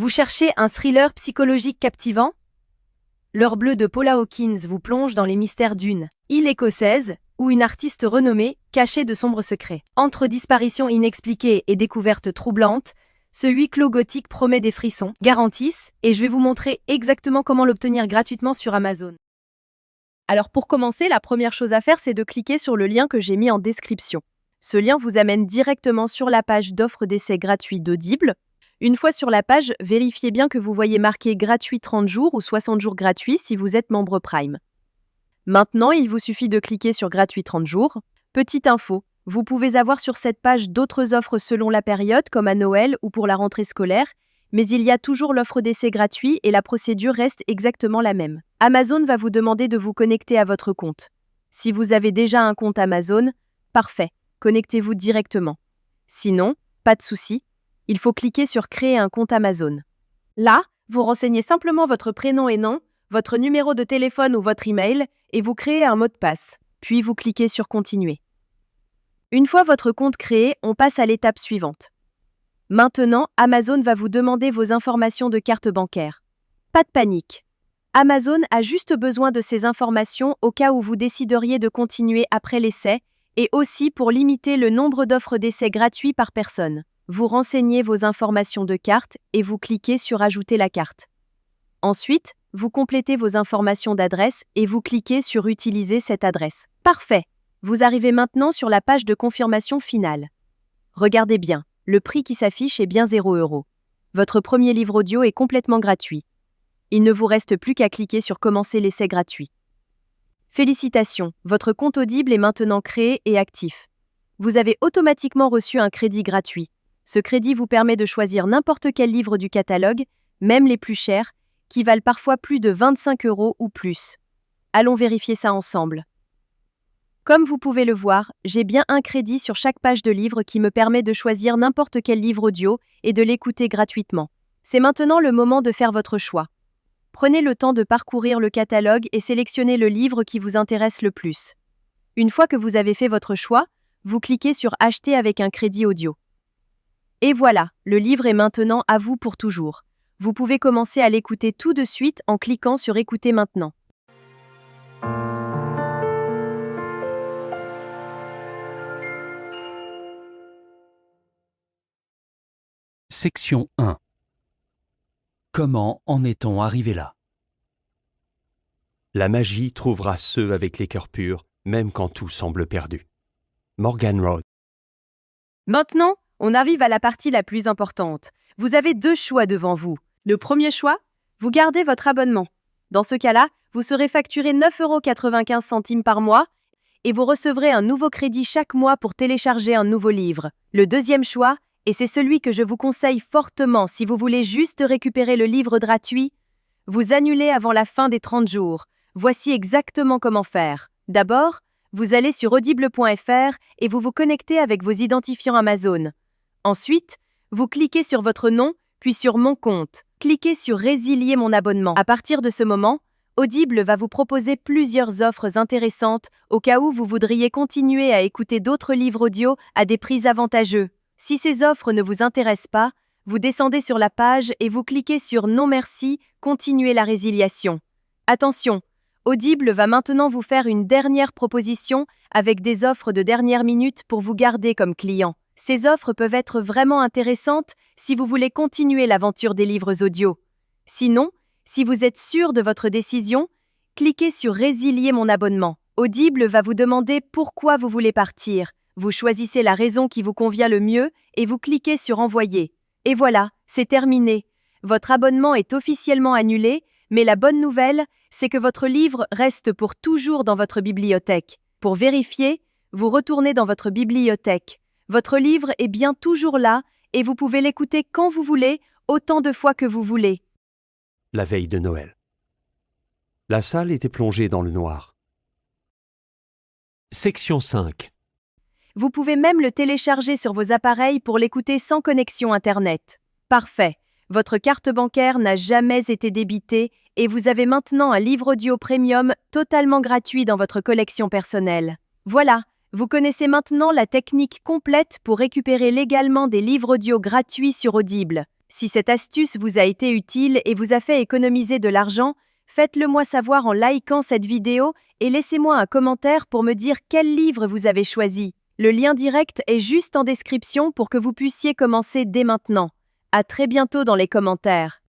Vous cherchez un thriller psychologique captivant? L'heure bleue de Paula Hawkins vous plonge dans les mystères d'une île écossaise où une artiste renommée cachait de sombres secrets. Entre disparitions inexpliquées et découvertes troublantes, ce huis clos gothique promet des frissons, garantissent, et je vais vous montrer exactement comment l'obtenir gratuitement sur Amazon. Alors pour commencer, la première chose à faire, c'est de cliquer sur le lien que j'ai mis en description. Ce lien vous amène directement sur la page d'offre d'essai gratuit d'Audible. Une fois sur la page, vérifiez bien que vous voyez marqué gratuit 30 jours ou 60 jours gratuits si vous êtes membre Prime. Maintenant, il vous suffit de cliquer sur gratuit 30 jours. Petite info, vous pouvez avoir sur cette page d'autres offres selon la période comme à Noël ou pour la rentrée scolaire, mais il y a toujours l'offre d'essai gratuit et la procédure reste exactement la même. Amazon va vous demander de vous connecter à votre compte. Si vous avez déjà un compte Amazon, parfait, connectez-vous directement. Sinon, pas de souci, il faut cliquer sur Créer un compte Amazon. Là, vous renseignez simplement votre prénom et nom, votre numéro de téléphone ou votre email et vous créez un mot de passe. Puis vous cliquez sur Continuer. Une fois votre compte créé, on passe à l'étape suivante. Maintenant, Amazon va vous demander vos informations de carte bancaire. Pas de panique. Amazon a juste besoin de ces informations au cas où vous décideriez de continuer après l'essai et aussi pour limiter le nombre d'offres d'essai gratuits par personne. Vous renseignez vos informations de carte et vous cliquez sur Ajouter la carte. Ensuite, vous complétez vos informations d'adresse et vous cliquez sur Utiliser cette adresse. Parfait! Vous arrivez maintenant sur la page de confirmation finale. Regardez bien, le prix qui s'affiche est bien 0 €. Votre premier livre audio est complètement gratuit. Il ne vous reste plus qu'à cliquer sur Commencer l'essai gratuit. Félicitations, votre compte Audible est maintenant créé et actif. Vous avez automatiquement reçu un crédit gratuit. Ce crédit vous permet de choisir n'importe quel livre du catalogue, même les plus chers, qui valent parfois plus de 25 € ou plus. Allons vérifier ça ensemble. Comme vous pouvez le voir, j'ai bien un crédit sur chaque page de livre qui me permet de choisir n'importe quel livre audio et de l'écouter gratuitement. C'est maintenant le moment de faire votre choix. Prenez le temps de parcourir le catalogue et sélectionnez le livre qui vous intéresse le plus. Une fois que vous avez fait votre choix, vous cliquez sur Acheter avec un crédit audio. Et voilà, le livre est maintenant à vous pour toujours. Vous pouvez commencer à l'écouter tout de suite en cliquant sur Écouter maintenant. Section 1. Comment en est-on arrivé là? La magie trouvera ceux avec les cœurs purs, même quand tout semble perdu. Morgan Road. Maintenant, on arrive à la partie la plus importante. Vous avez deux choix devant vous. Le premier choix, vous gardez votre abonnement. Dans ce cas-là, vous serez facturé 9,95 € par mois et vous recevrez un nouveau crédit chaque mois pour télécharger un nouveau livre. Le deuxième choix, et c'est celui que je vous conseille fortement si vous voulez juste récupérer le livre gratuit, vous annulez avant la fin des 30 jours. Voici exactement comment faire. D'abord, vous allez sur audible.fr et vous vous connectez avec vos identifiants Amazon. Ensuite, vous cliquez sur votre nom, puis sur Mon compte. Cliquez sur Résilier mon abonnement. À partir de ce moment, Audible va vous proposer plusieurs offres intéressantes au cas où vous voudriez continuer à écouter d'autres livres audio à des prix avantageux. Si ces offres ne vous intéressent pas, vous descendez sur la page et vous cliquez sur Non merci, continuez la résiliation. Attention, Audible va maintenant vous faire une dernière proposition avec des offres de dernière minute pour vous garder comme client. Ces offres peuvent être vraiment intéressantes si vous voulez continuer l'aventure des livres audio. Sinon, si vous êtes sûr de votre décision, cliquez sur Résilier mon abonnement. Audible va vous demander pourquoi vous voulez partir. Vous choisissez la raison qui vous convient le mieux et vous cliquez sur Envoyer. Et voilà, c'est terminé. Votre abonnement est officiellement annulé, mais la bonne nouvelle, c'est que votre livre reste pour toujours dans votre bibliothèque. Pour vérifier, vous retournez dans votre bibliothèque. Votre livre est bien toujours là et vous pouvez l'écouter quand vous voulez, autant de fois que vous voulez. La veille de Noël. La salle était plongée dans le noir. Section 5. Vous pouvez même le télécharger sur vos appareils pour l'écouter sans connexion Internet. Parfait. Votre carte bancaire n'a jamais été débitée et vous avez maintenant un livre audio premium totalement gratuit dans votre collection personnelle. Voilà, vous connaissez maintenant la technique complète pour récupérer légalement des livres audio gratuits sur Audible. Si cette astuce vous a été utile et vous a fait économiser de l'argent, faites-le moi savoir en likant cette vidéo et laissez-moi un commentaire pour me dire quel livre vous avez choisi. Le lien direct est juste en description pour que vous puissiez commencer dès maintenant. À très bientôt dans les commentaires.